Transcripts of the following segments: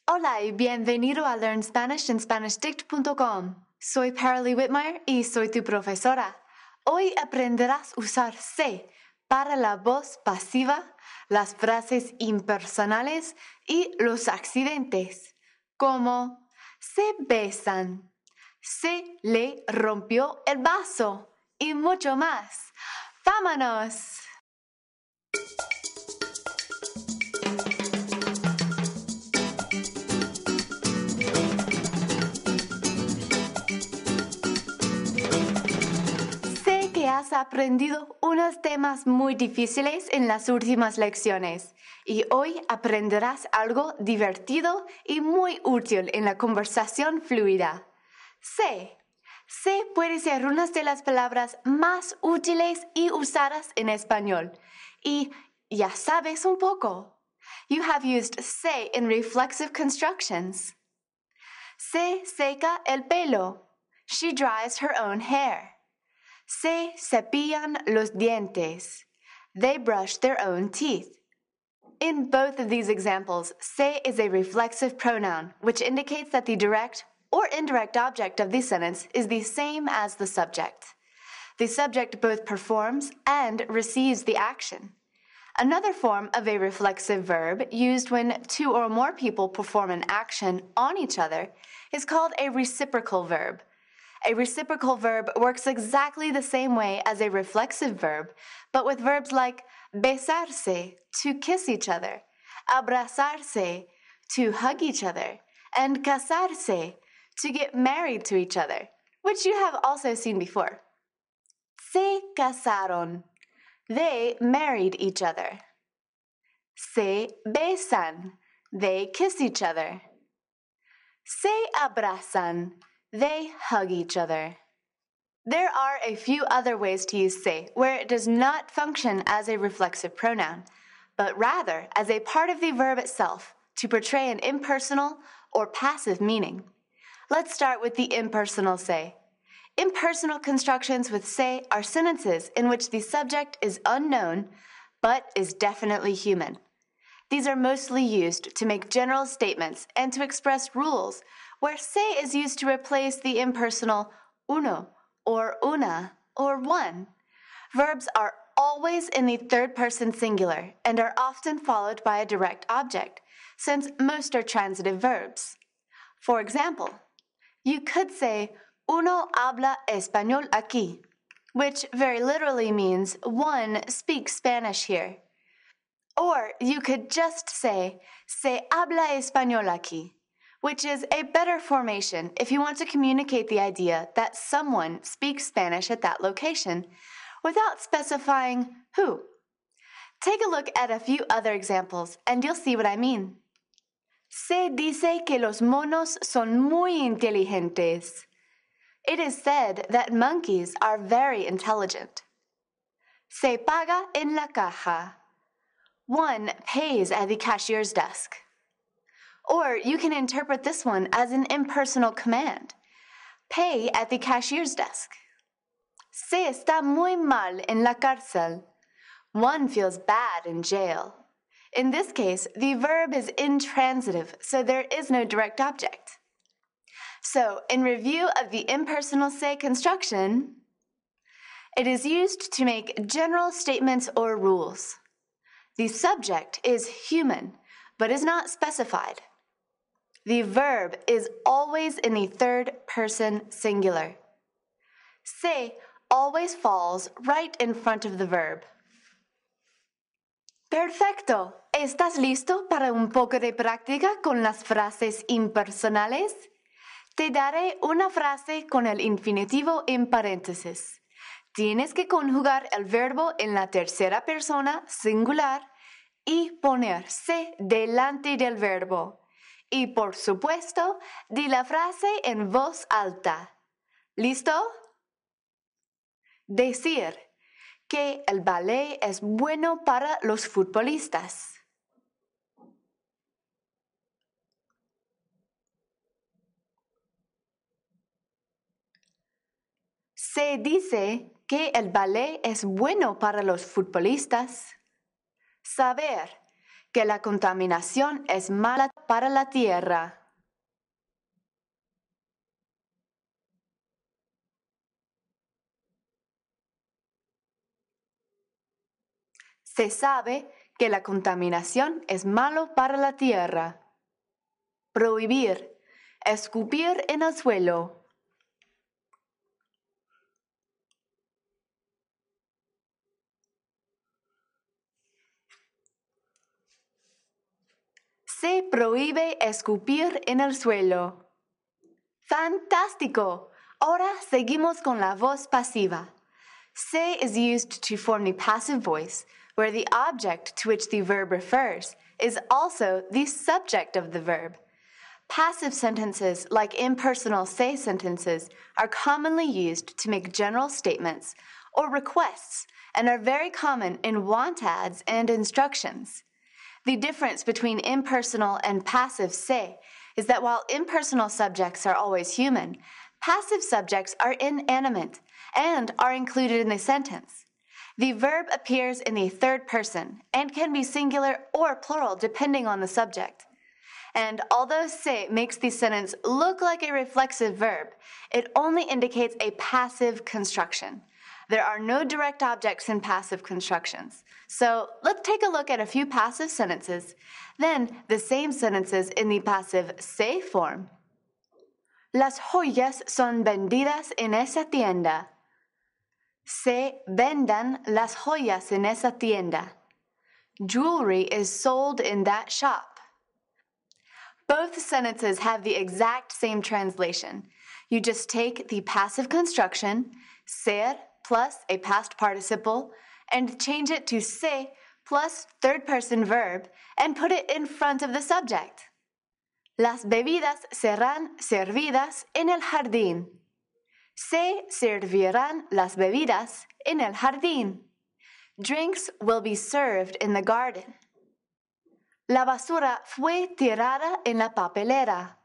Hola y bienvenido a Learn Spanish en SpanishDict.com. Soy Paralee Whitmire y soy tu profesora. Hoy aprenderás a usar se para la voz pasiva, las frases impersonales y los accidentes, como se besan, se le rompió el vaso y mucho más. ¡Vámonos! Sé que has aprendido unos temas muy difíciles en las últimas lecciones y hoy aprenderás algo divertido y muy útil en la conversación fluida. Sé puede ser una de las palabras más útiles y usadas en español. Y ya sabes un poco. You have used say in reflexive constructions. Se seca el pelo. She dries her own hair. Se cepillan los dientes. They brush their own teeth. In both of these examples, se is a reflexive pronoun, which indicates that the direct or indirect object of the sentence is the same as the subject. The subject both performs and receives the action. Another form of a reflexive verb used when two or more people perform an action on each other is called a reciprocal verb. A reciprocal verb works exactly the same way as a reflexive verb, but with verbs like besarse, to kiss each other, abrazarse, to hug each other, and casarse, to get married to each other, which you have also seen before. Se casaron. They married each other. Se besan. They kiss each other. Se abrazan. They hug each other. There are a few other ways to use se where it does not function as a reflexive pronoun, but rather as a part of the verb itself to portray an impersonal or passive meaning. Let's start with the impersonal se. Impersonal constructions with se are sentences in which the subject is unknown but is definitely human. These are mostly used to make general statements and to express rules, where se is used to replace the impersonal uno or una or one. Verbs are always in the third person singular and are often followed by a direct object, since most are transitive verbs. For example, you could say, uno habla español aquí, which very literally means one speaks Spanish here. Or you could just say, se habla español aquí, which is a better formation if you want to communicate the idea that someone speaks Spanish at that location, without specifying who. Take a look at a few other examples and you'll see what I mean. Se dice que los monos son muy inteligentes. It is said that monkeys are very intelligent. Se paga en la caja. One pays at the cashier's desk. Or you can interpret this one as an impersonal command. Pay at the cashier's desk. Se está muy mal en la cárcel. One feels bad in jail. In this case, the verb is intransitive, so there is no direct object. So, in review of the impersonal se construction, it is used to make general statements or rules. The subject is human, but is not specified. The verb is always in the third person singular. Se always falls right in front of the verb. Perfecto. ¿Estás listo para un poco de práctica con las frases impersonales? Te daré una frase con el infinitivo en paréntesis. Tienes que conjugar el verbo en la tercera persona singular y poner se delante del verbo. Y por supuesto, di la frase en voz alta. ¿Listo? Decir que el ballet es bueno para los futbolistas. Se dice que el ballet es bueno para los futbolistas. Saber que la contaminación es mala para la tierra. Se sabe que la contaminación es malo para la tierra. Prohibir. Escupir en el suelo. Se prohíbe escupir en el suelo. ¡Fantástico! Ahora seguimos con la voz pasiva. Se is used to form the passive voice, where the object to which the verb refers is also the subject of the verb. Passive sentences, like impersonal se sentences, are commonly used to make general statements or requests and are very common in want ads and instructions. The difference between impersonal and passive se is that while impersonal subjects are always human, passive subjects are inanimate and are included in the sentence. The verb appears in the third person and can be singular or plural depending on the subject. And although se makes the sentence look like a reflexive verb, it only indicates a passive construction. There are no direct objects in passive constructions. So let's take a look at a few passive sentences, then the same sentences in the passive se form. Las joyas son vendidas en esa tienda. Se vendan las joyas en esa tienda. Jewelry is sold in that shop. Both sentences have the exact same translation. You just take the passive construction, ser plus a past participle, and change it to se plus third-person verb and put it in front of the subject. Las bebidas serán servidas en el jardín. Se servirán las bebidas en el jardín. Drinks will be served in the garden. La basura fue tirada en la papelera.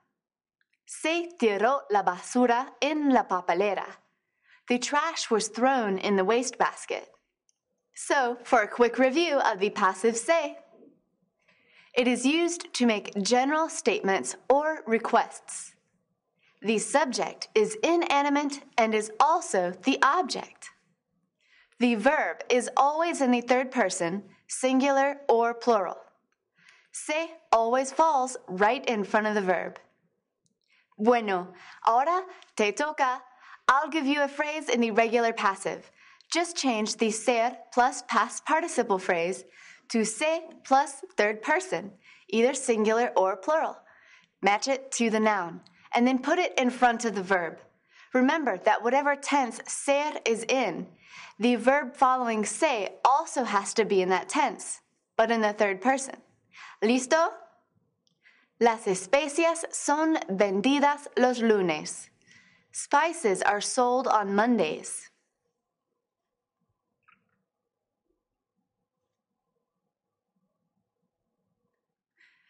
Se tiró la basura en la papelera. The trash was thrown in the wastebasket. So, for a quick review of the passive se, it is used to make general statements or requests. The subject is inanimate and is also the object. The verb is always in the third person, singular or plural. Se always falls right in front of the verb. Bueno, ahora te toca. I'll give you a phrase in the regular passive. Just change the ser plus past participle phrase to se plus third person, either singular or plural. Match it to the noun, and then put it in front of the verb. Remember that whatever tense ser is in, the verb following se also has to be in that tense, but in the third person. ¿Listo? Las especias son vendidas los lunes. Spices are sold on Mondays.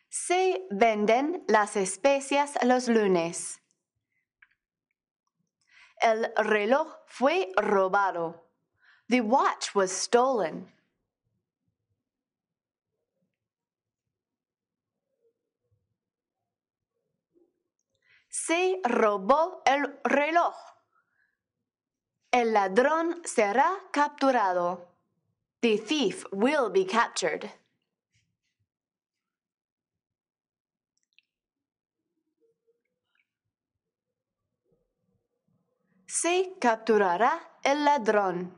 Se venden las especias los lunes. El reloj fue robado. The watch was stolen. Se robó el reloj. El ladrón será capturado. The thief will be captured. Se capturará el ladrón.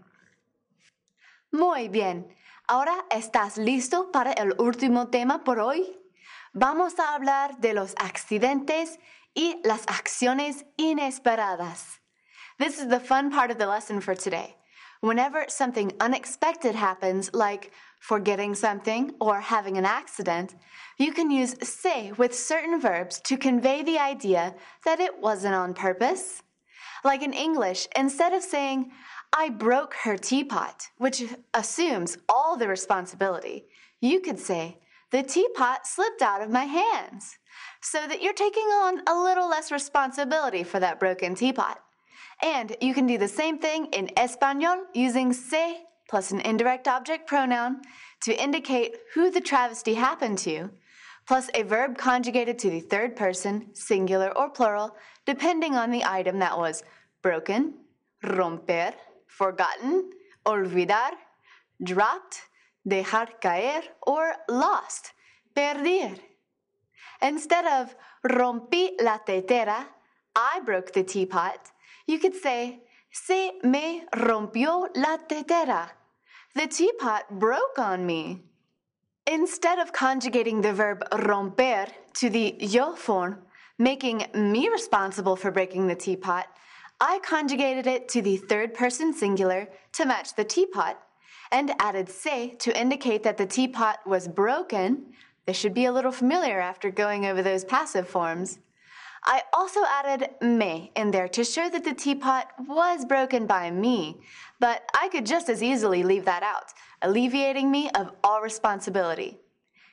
Muy bien. Ahora estás listo para el último tema por hoy. Vamos a hablar de los accidentes y las acciones inesperadas. This is the fun part of the lesson for today. Whenever something unexpected happens, like forgetting something or having an accident, you can use se with certain verbs to convey the idea that it wasn't on purpose. Like in English, instead of saying, I broke her teapot, which assumes all the responsibility, you could say, the teapot slipped out of my hands, so that you're taking on a little less responsibility for that broken teapot. And you can do the same thing in Español using se plus an indirect object pronoun to indicate who the travesty happened to, plus a verb conjugated to the third person, singular or plural, depending on the item that was broken, romper, forgotten, olvidar, dropped, dejar caer, or lost, perder. Instead of rompí la tetera, I broke the teapot, you could say, se me rompió la tetera. The teapot broke on me. Instead of conjugating the verb romper to the yo form, making me responsible for breaking the teapot, I conjugated it to the third person singular to match the teapot, and added se to indicate that the teapot was broken. This should be a little familiar after going over those passive forms. I also added me in there to show that the teapot was broken by me, but I could just as easily leave that out, alleviating me of all responsibility.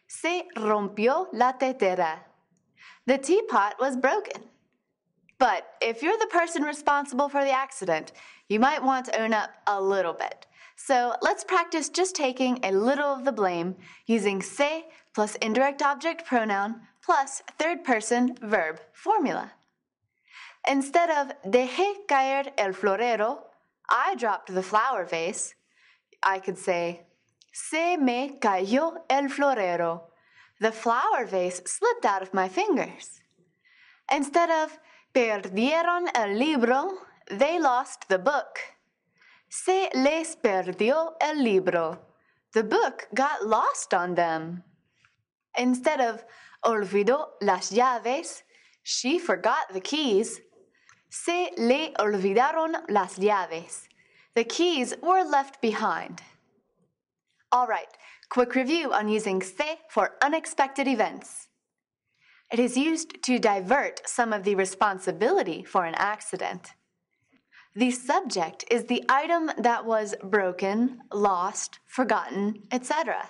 Se rompió la tetera. The teapot was broken. But if you're the person responsible for the accident, you might want to own up a little bit. So let's practice just taking a little of the blame using se plus indirect object pronoun plus third person verb formula. Instead of dejé caer el florero, I dropped the flower vase, I could say, se me cayó el florero. The flower vase slipped out of my fingers. Instead of perdieron el libro, they lost the book. Se les perdió el libro. The book got lost on them. Instead of olvidó las llaves, she forgot the keys. Se le olvidaron las llaves. The keys were left behind. All right, quick review on using se for unexpected events. It is used to divert some of the responsibility for an accident. The subject is the item that was broken, lost, forgotten, etc.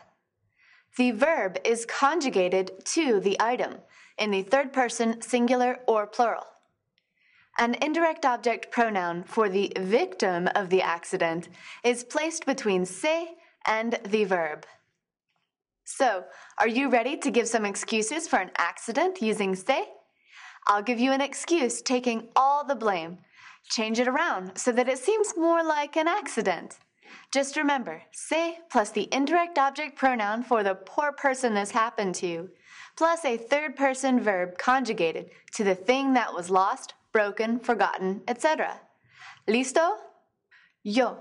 The verb is conjugated to the item in the third person singular or plural. An indirect object pronoun for the victim of the accident is placed between se and the verb. So, are you ready to give some excuses for an accident using se? I'll give you an excuse taking all the blame. Change it around so that it seems more like an accident. Just remember, se plus the indirect object pronoun for the poor person this happened to, plus a third person verb conjugated to the thing that was lost, broken, forgotten, etc. ¿Listo? Yo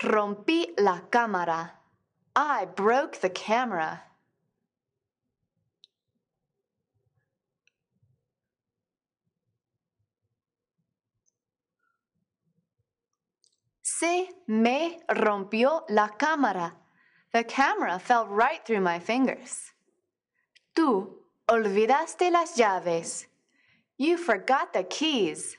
rompí la cámara. I broke the camera. Se me rompió la cámara. The camera fell right through my fingers. Tú olvidaste las llaves. You forgot the keys.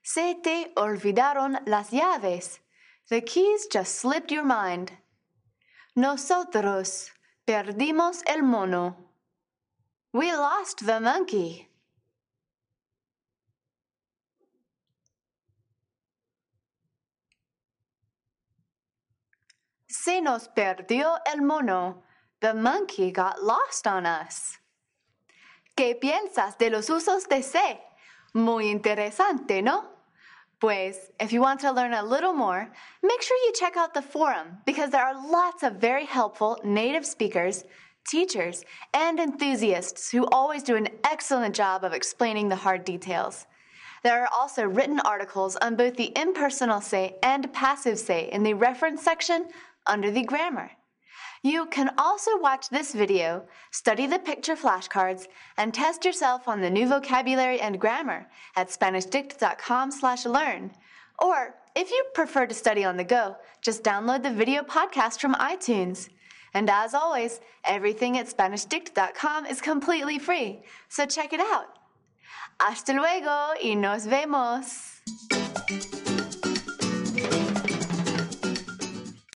Se te olvidaron las llaves. The keys just slipped your mind. Nosotros perdimos el mono. We lost the monkey. Se nos perdió el mono. The monkey got lost on us. ¿Qué piensas de los usos de se? Muy interesante, ¿no? Pues, if you want to learn a little more, make sure you check out the forum because there are lots of very helpful native speakers, teachers, and enthusiasts who always do an excellent job of explaining the hard details. There are also written articles on both the impersonal se and passive se in the reference section under the grammar. You can also watch this video, study the picture flashcards, and test yourself on the new vocabulary and grammar at SpanishDict.com/learn. Or, if you prefer to study on the go, just download the video podcast from iTunes. And as always, everything at SpanishDict.com is completely free, so check it out. Hasta luego y nos vemos.